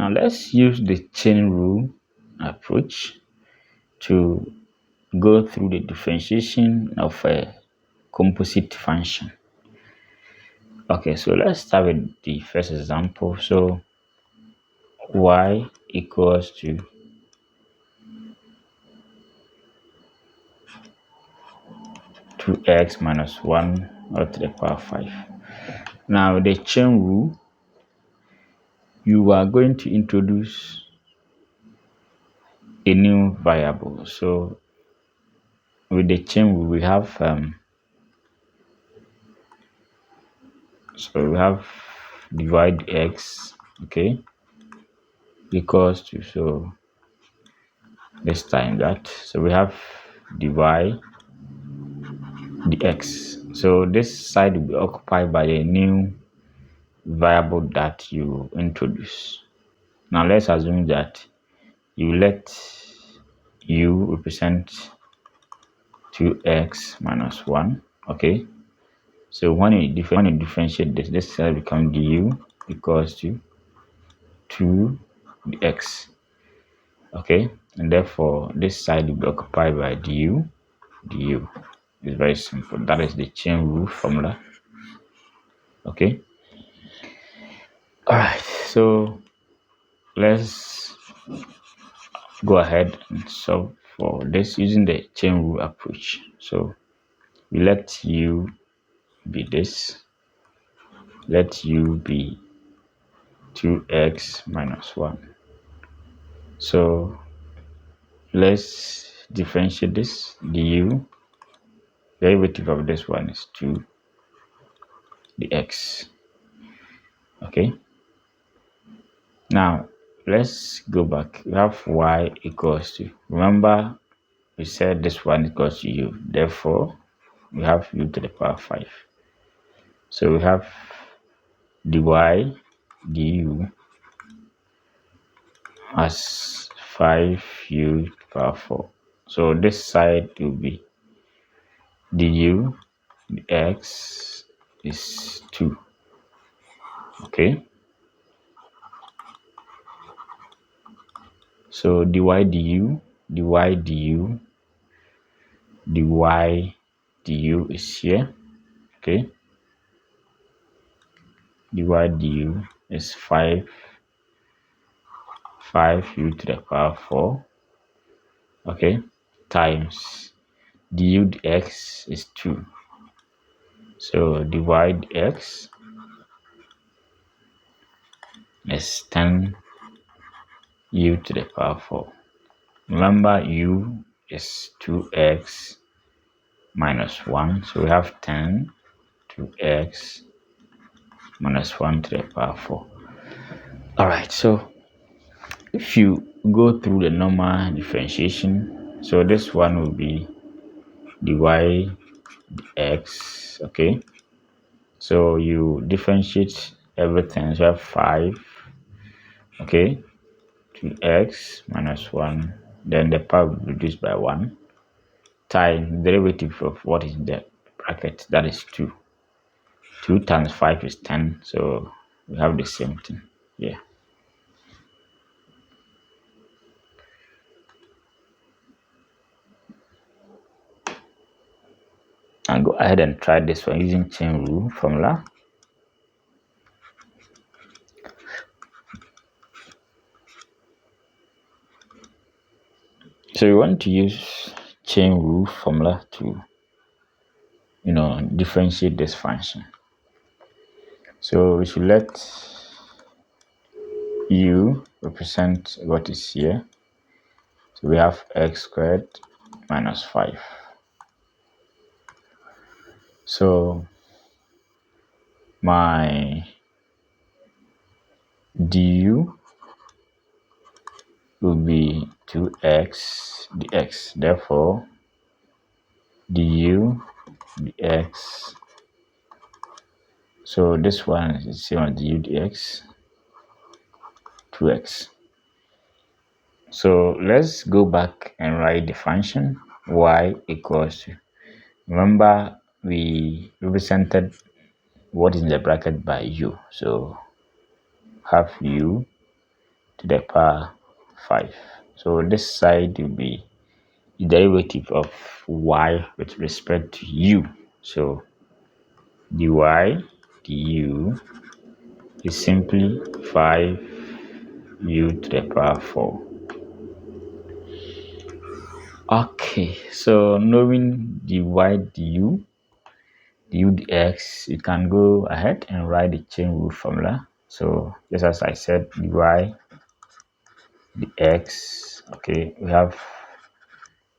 Now let's use the chain rule approach to go through the differentiation of a composite function. Okay, so let's start with the first example. So y equals to 2x minus 1 all to the power 5. Now the chain rule, you are going to introduce a new variable. So with the chain rule, we have divide x, okay, equals to, so this time that, so we have divide the x. So this side will be occupied by a new variable that you introduce. Now let's assume that you let u represent 2x minus 1, okay. So when you differentiate this side becomes du equals to 2dx, okay, and therefore this side will be occupied by du. It's very simple. That is the chain rule formula, okay. All right, so let's go ahead and solve for this using the chain rule approach. So we let u be this, let u be 2x minus 1. So let's differentiate this. Du, derivative of this one is 2 dx, okay. Now let's go back. We have y equals to, remember we said this one equals to u, therefore we have u to the power 5. So we have dy du as 5u to the power 4. So this side will be du dx is 2, okay. So dy du is here, okay. Dy du is 5u to the power 4, okay, times du dx is 2. So divide dx is 10u to the power 4. Remember u is 2x minus 1, so we have 10 2x minus 1 to the power 4. All right, so if you go through the normal differentiation, so this one will be dy dx, okay. So you differentiate everything, so you have 5, okay, 2x minus 1, then the power will be reduced by 1 times derivative of what is in the bracket, that is 2. 2 times 5 is 10, so we have the same thing here. And go ahead and try this one using chain rule formula. So we want to use chain rule formula to, differentiate this function. So we should let u represent what is here. So we have x squared minus 5. So my du will be 2x dx, therefore du dx, so this one is the same as du dx, 2x. So let's go back and write the function y equals to, remember we represented what is in the bracket by u, so have u to the power 5. So this side will be the derivative of y with respect to u. So dy du is simply 5u to the power 4. Okay, so knowing dy du dx, you can go ahead and write the chain rule formula. So just as I said, dy dx, okay, we have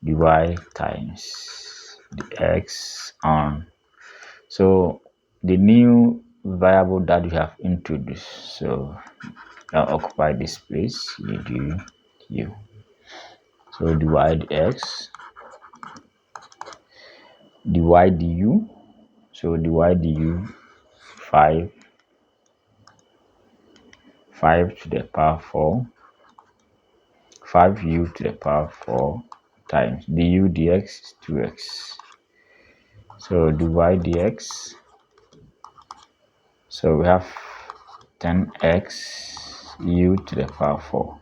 dy times dx on. So the new variable that we have introduced, so now occupy this place, you do u. So dy dx, dy du, so dy du 5 to the power 4, 5u to the power 4 times du dx is 2x. So dy dx, so we have 10x u to the power 4.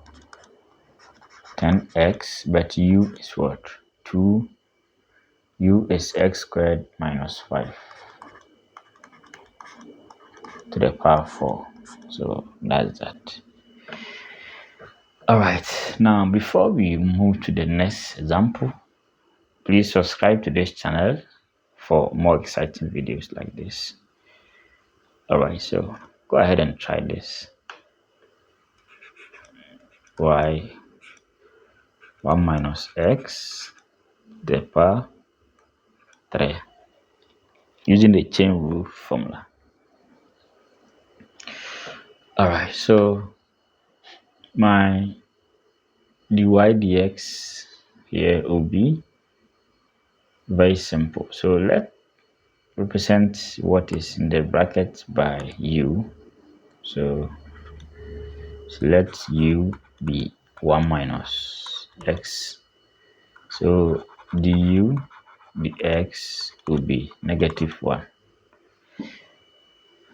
10x, but u is what? 2. U is x squared minus 5 to the power 4. So that's that. All right, now before we move to the next example, please subscribe to this channel for more exciting videos like this. All right, so go ahead and try this. Y 1 minus x to the power 3 using the chain rule formula. All right, so my dy dx here will be very simple. So let's represent what is in the bracket by u. So let u be 1 minus x. So du dx will be -1.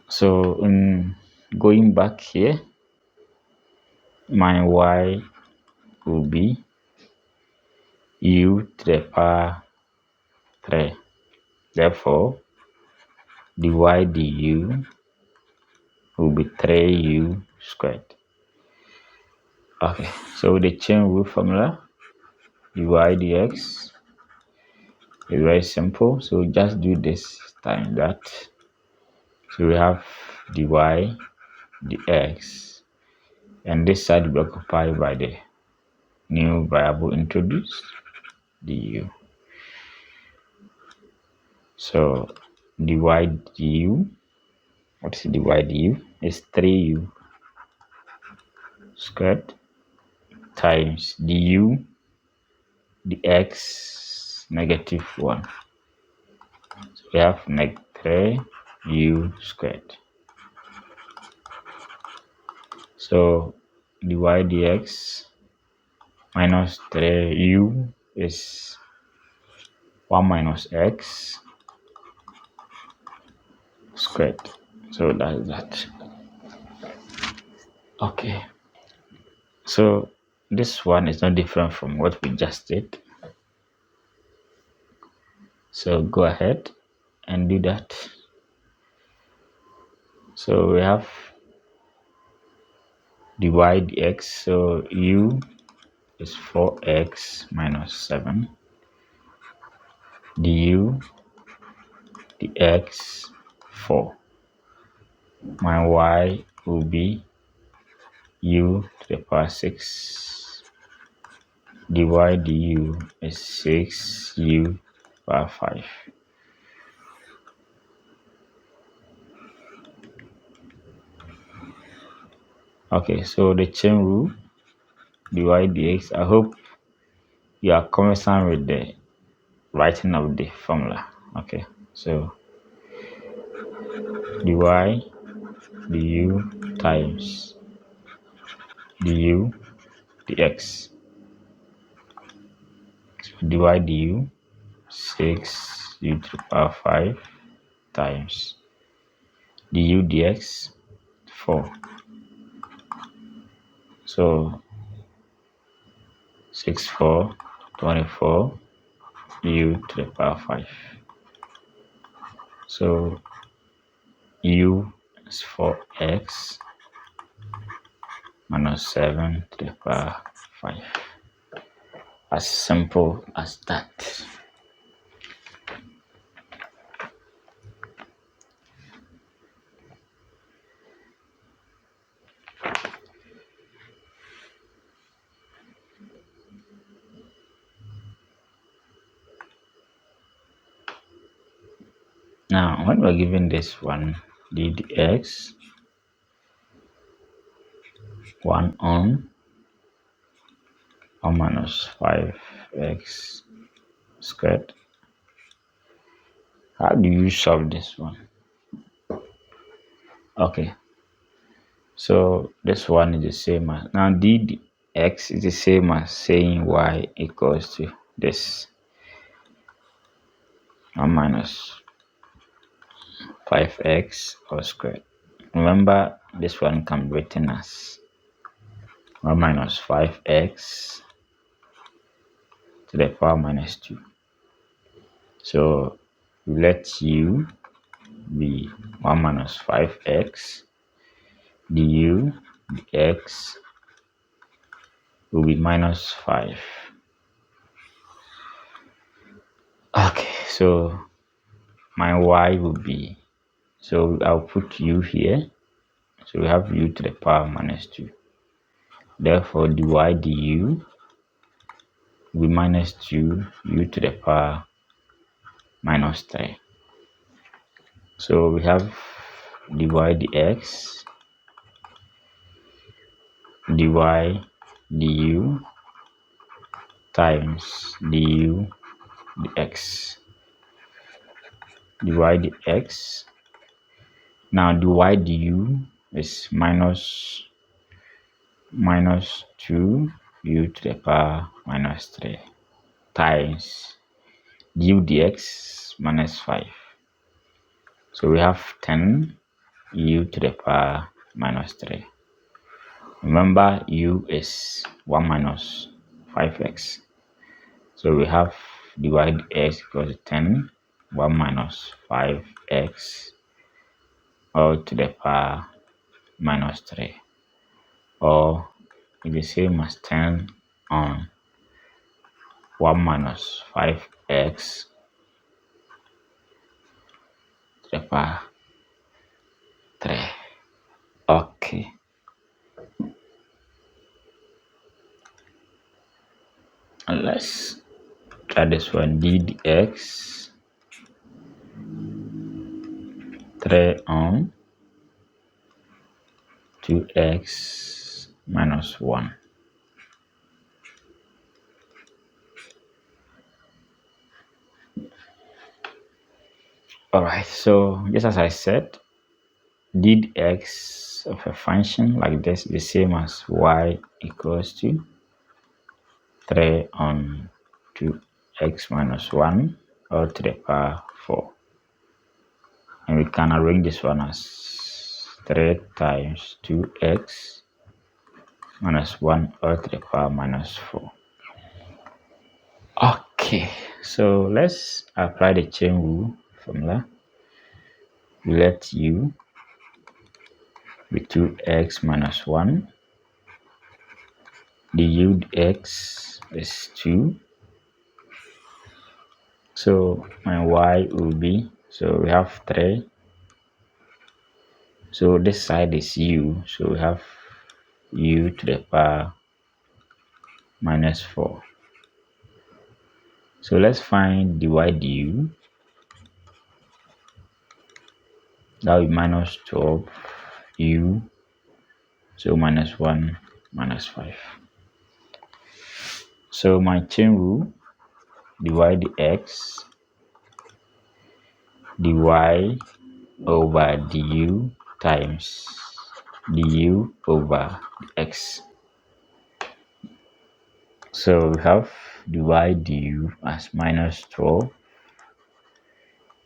So in going back here, my y will be u to the power 3. Therefore, dy du will be 3u squared. Okay, so the chain rule formula, dy dx is very simple. So just do this times that. So we have dy dx, and this side will be occupied by the new variable introduced, du. So dy du, what is dy du? Is 3u squared times du dx -1. So we have -3u squared. So dy dx minus 3u is 1 minus x squared. So that's that. Okay, so this one is not different from what we just did. So go ahead and do that. So we have dy dx, so u is 4x minus 7, du dx 4. My y will be u to the power 6. dy du is 6u power 5. Okay, so the chain rule, dy dx, I hope you are conversant with the writing of the formula. Okay, so dy du times du dx. So dy du 6u to the power 5 times du dx 4. So 6, 4, 24 u to the power 5. So u is 4x minus 7 to the power 5. As simple as that. Now, when we're given this one, dx 1 on 1 minus 5x squared, how do you solve this one? Okay, so this one is the same as, now dx is the same as saying y equals to this 1 minus 5x all squared. Remember, this one can be written as 1 minus 5x to the power minus 2. So let u be 1 minus 5x, du dx will be minus 5. Okay, so my y will be, so I'll put u here. So we have u to the power minus 2. Therefore, dy du will be minus 2 u to the power minus 3. So we have dy dx, dy du times du dx. dy dx. Now dy du is minus 2 u to the power minus 3 times du dx minus 5. So we have 10 u to the power minus 3. Remember, u is 1 minus 5x. So we have dy dx equals to 10, 1 minus 5x all to the power minus 3. Or it's the same as 10 on 1 minus 5x to the power 3. Okay. And let's try this one. dx 3 on 2x minus 1. Alright, so just as I said, dx of a function like this is the same as y equals to 3 on 2x minus 1 all to the power 4. And we can arrange this one as 3 times 2x minus 1 all to the power minus 4. Okay, so let's apply the chain rule formula. We let u be 2x minus 1. The u dx is 2. So my y will be, so we have 3. So this side is u, so we have u to the power minus 4. So let's find dy du. That will be minus 12 u, so minus 1 minus 5. So my chain rule, dy dx dy over du times du over x. So we have dy du as minus 12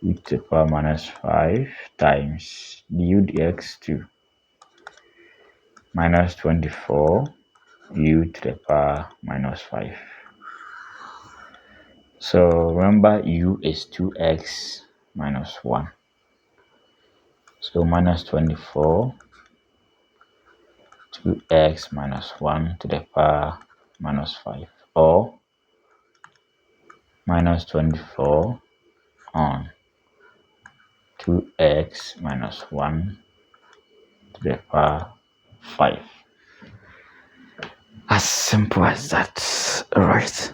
e to the power minus 5 times du dx 2 minus 24 u to the power minus 5. So remember u is 2x minus 1. So minus 24, 2x minus 1 to the power minus 5, or minus 24 on 2x minus 1 to the power 5. As simple as that, alright?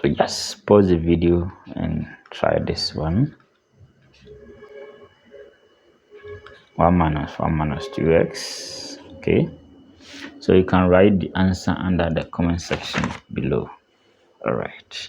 So just pause the video and try this one. 1 minus 2x. Okay. So you can write the answer under the comment section below. Alright.